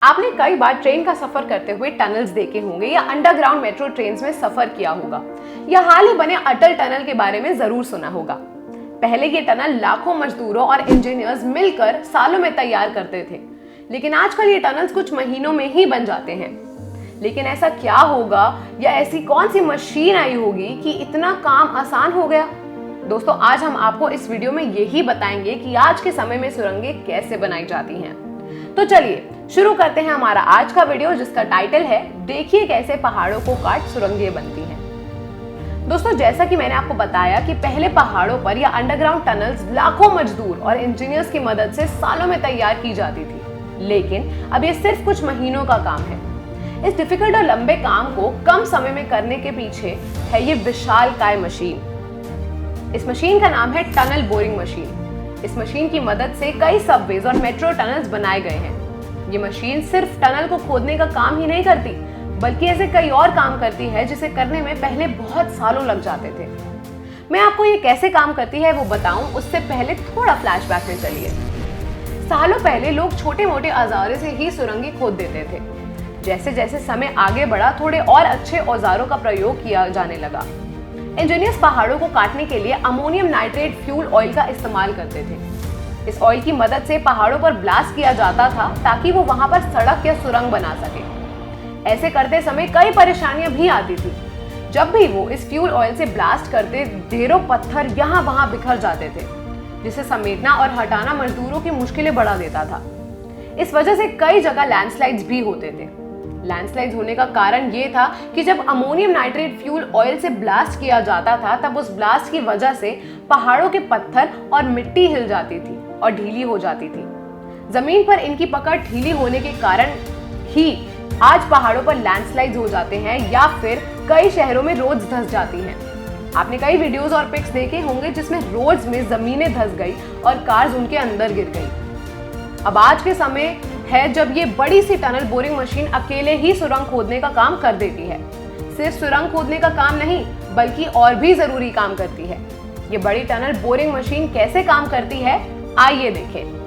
आपने कई बार ट्रेन का सफर करते हुए टनल्स देखे होंगे या अंडरग्राउंड मेट्रो ट्रेन्स में सफर किया होगा या हाल ही बने अटल टनल के बारे में जरूर सुना होगा। पहले ये टनल लाखों मजदूरों और इंजीनियर्स मिलकर सालों में तैयार करते थे, लेकिन आजकल ये टनल्स कुछ महीनों में ही बन जाते हैं। लेकिन ऐसा क्या होगा या ऐसी कौन सी मशीन आई होगी कि इतना काम आसान हो गया? दोस्तों, आज हम आपको इस वीडियो में यही बताएंगे कि आज के समय में सुरंगें कैसे बनाई जाती हैं। तो चलिए शुरू करते हैं हमारा आज का वीडियो, जिसका टाइटल है देखिए कैसे पहाड़ों को काट सुरंगें बनती हैं। दोस्तों, जैसा कि मैंने आपको बताया कि पहले पहाड़ों पर या अंडरग्राउंड टनल्स लाखों मजदूर और इंजीनियर्स की मदद से सालों में तैयार की जाती थी, लेकिन अब ये सिर्फ कुछ महीनों का काम है। इस डिफिकल्ट और लंबे काम को कम समय में करने के पीछे है ये विशालकाय मशीन। इस मशीन का नाम है टनल बोरिंग मशीन। इस मशीन की मदद से कई सबवेज और मेट्रो टनल्स बनाए गए हैं। ये मशीन सिर्फ टनल को खोदने का काम ही नहीं करती, बल्कि ऐसे कई और काम करती है जिसे करने में पहले बहुत सालों लग जाते थे। मैं आपको ये कैसे काम करती है वो बताऊं, उससे पहले थोड़ा फ्लैशबैक में चलिए। सालों पहले लोग छोटे मोटे औजारों से ही सुरंगें खोद देते थे। जैसे जैसे समय आगे बढ़ा, थोड़े और अच्छे औजारों का प्रयोग किया जाने लगा। इंजीनियर्स पहाड़ों को काटने के लिए अमोनियम नाइट्रेट फ्यूल ऑयल का इस्तेमाल करते थे। इस ऑयल की मदद से पहाड़ों पर ब्लास्ट किया जाता था ताकि वो वहां पर सड़क या सुरंग बना सके। ऐसे करते समय कई परेशानियां भी आती थी। जब भी वो इस फ्यूल ऑयल से ब्लास्ट करते, ढेरों पत्थर यहाँ वहां बिखर जाते थे, जिसे समेटना और हटाना मजदूरों की मुश्किलें बढ़ा देता था। इस वजह से कई जगह लैंडस्लाइड्स भी होते थे। लैंडस्लाइड होने का कारण ये था कि जब अमोनियम नाइट्रेट फ्यूल ऑयल से ब्लास्ट किया जाता था, तब उस ब्लास्ट की वजह से पहाड़ों के पत्थर और मिट्टी हिल जाती थी और ढीली हो जाती थी। जमीन पर इनकी पकड़ ढीली होने के कारण ही आज पहाड़ों पर लैंडस्लाइड्स हो जाते हैं या फिर कई शहरों में रोड्स धंस जाती हैं। आपने कई वीडियोस और पिक्स देखे होंगे जिसमें रोड्स में जमीनें धंस गई और कार्स उनके अंदर गिर गई। अब आज के समय है जब ये बड़ी सी टनल बोरिंग मशीन अकेले ही सुरंग खोदने का काम कर देती है। सिर्फ सुरंग खोदने का काम नहीं, बल्कि और भी जरूरी काम करती है। ये बड़ी टनल बोरिंग मशीन कैसे काम करती है, आइए देखें।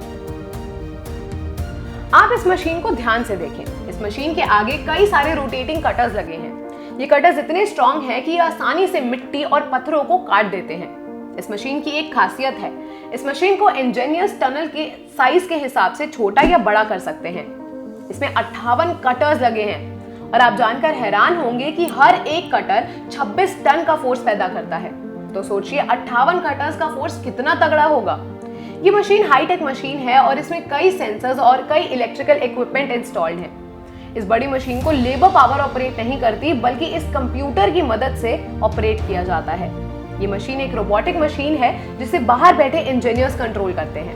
आप इस मशीन को ध्यान से देखें। इस मशीन के आगे कई सारे रोटेटिंग कटर्स लगे हैं। ये कटर्स इतने स्ट्रॉन्ग हैं कि ये आसानी से मिट्टी और पत्थरों को काट देते हैं। इस मशीन की एक खासियत है, इस मशीन को इंजीनियर्स टनल के साइज के हिसाब से छोटा या बड़ा कर सकते हैं। इसमें 58 कटर्स लगे हैं और आप जानकर हैरान होंगे कि हर एक कटर 26 टन का फोर्स पैदा करता है। तो सोचिए 58 कटर्स का फोर्स कितना तगड़ा होगा। ये मशीन हाईटेक मशीन है और इसमें कई सेंसर्स और कई इलेक्ट्रिकल इक्विपमेंट इंस्टॉल्ड हैं। इस बड़ी मशीन को लेबर पावर ऑपरेट नहीं करती, बल्कि इस कंप्यूटर की मदद से ऑपरेट किया जाता है। ये मशीन एक रोबोटिक मशीन है जिसे बाहर बैठे इंजीनियर्स कंट्रोल करते हैं।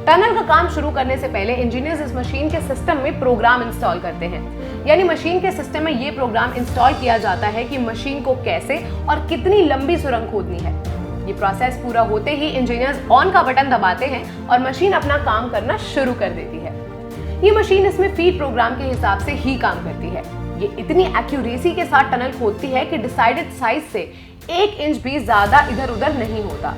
टनल का काम शुरू करने से पहले इंजीनियर्स इस मशीन के सिस्टम में प्रोग्राम इंस्टॉल करते हैं। यानी मशीन के सिस्टम में ये प्रोग्राम इंस्टॉल किया जाता है कि मशीन को कैसे और कितनी लंबी सुरंग खोदनी है। ये प्रोसेस पूरा होते ही इंजीनियर्स ऑन का बटन दबाते हैं और मशीन अपना काम करना शुरू कर देती है। ये मशीन इसमें फीड प्रोग्राम के हिसाब से ही काम करती है। ये इतनी एक्यूरेसी के साथ टनल खोदती है कि डिसाइडेड साइज से 1 इंच भी ज्यादा इधर उधर नहीं होता।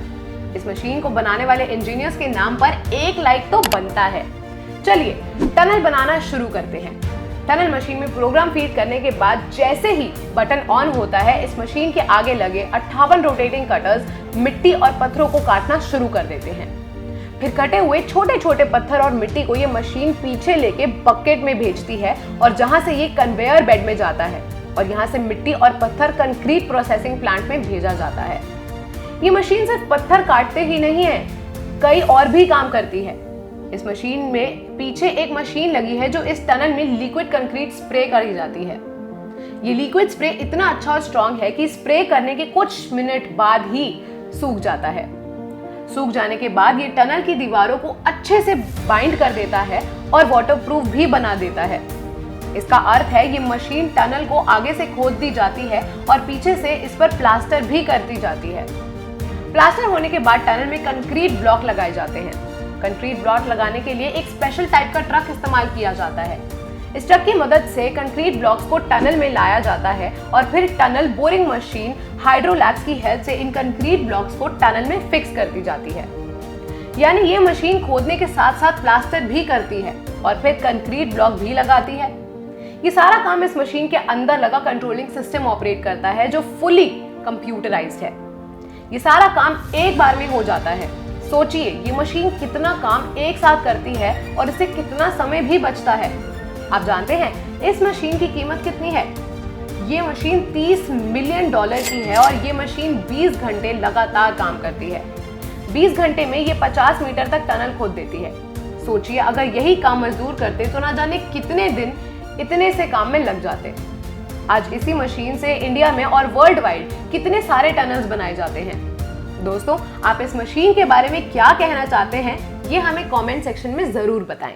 इस मशीन को बनाने वाले इंजीनियर्स के नाम पर एक लाइक तो बनता है। चलिए टनल बनाना शुरू करते हैं। टनल मशीन में प्रोग्राम फीड करने के बाद जैसे ही बटन ऑन होता है, इस मशीन के आगे लगे 58 रोटेटिंग कटर्स मिट्टी और पत्थरों को काटना शुरू कर देते हैं। फिर कटे हुए छोटे छोटे पत्थर और मिट्टी को ये मशीन पीछे लेके बकेट में भेजती है और जहां से ये कन्वेयर बेल्ट में जाता है और यहाँ से मिट्टी और पत्थर कंक्रीट प्रोसेसिंग प्लांट में भेजा जाता है। ये मशीन सिर्फ पत्थर काटते ही नहीं है, कई और भी काम करती है। इस मशीन में पीछे एक मशीन लगी है जो इस टनल में लिक्विड कंक्रीट स्प्रे करी जाती है। ये लिक्विड स्प्रे इतना अच्छा और स्ट्रॉन्ग है कि स्प्रे करने के कुछ मिनट बाद ही सूख जाता है। सूख जाने के बाद ये टनल की दीवारों को अच्छे से बाइंड कर देता है और वाटरप्रूफ भी बना देता है। इसका अर्थ है ये मशीन टनल को आगे से खोद दी जाती है और पीछे से इस पर प्लास्टर भी करती जाती है। प्लास्टर होने के बाद टनल में कंक्रीट ब्लॉक लगाए जाते हैं। कंक्रीट ब्लॉक लगाने के लिए एक स्पेशल टाइप का ट्रक इस्तेमाल किया जाता है। इस ट्रक की मदद से कंक्रीट ब्लॉक्स को टनल में लाया जाता है और फिर टनल बोरिंग मशीन हाइड्रोलैक्स की हेल्प से इन कंक्रीट ब्लॉक्स को टनल में फिक्स करती जाती है। यानी ये मशीन खोदने के साथ साथ प्लास्टर भी करती है और फिर कंक्रीट ब्लॉक भी लगाती है। ये सारा काम इस मशीन के अंदर लगा कंट्रोलिंग सिस्टम ऑपरेट करता है जो फुली कंप्यूटराइज्ड है। ये सारा काम एक बार में हो जाता है। सोचिए ये मशीन कितना काम एक साथ करती है और इससे कितना समय भी बचता है। आप जानते हैं इस मशीन की कीमत कितनी है? ये मशीन $30 मिलियन की है और ये मशीन 20 घंटे लगातार काम करती है। 20 घंटे में ये 50 मीटर तक टनल खोद देती है। सोचिए अगर यही काम मजदूर करते तो ना जाने कितने दिन इतने से काम में लग जाते। आज इसी मशीन से इंडिया में और वर्ल्ड वाइड कितने सारे टनल्स बनाए जाते हैं। दोस्तों, आप इस मशीन के बारे में क्या कहना चाहते हैं ये हमें कमेंट सेक्शन में जरूर बताएं।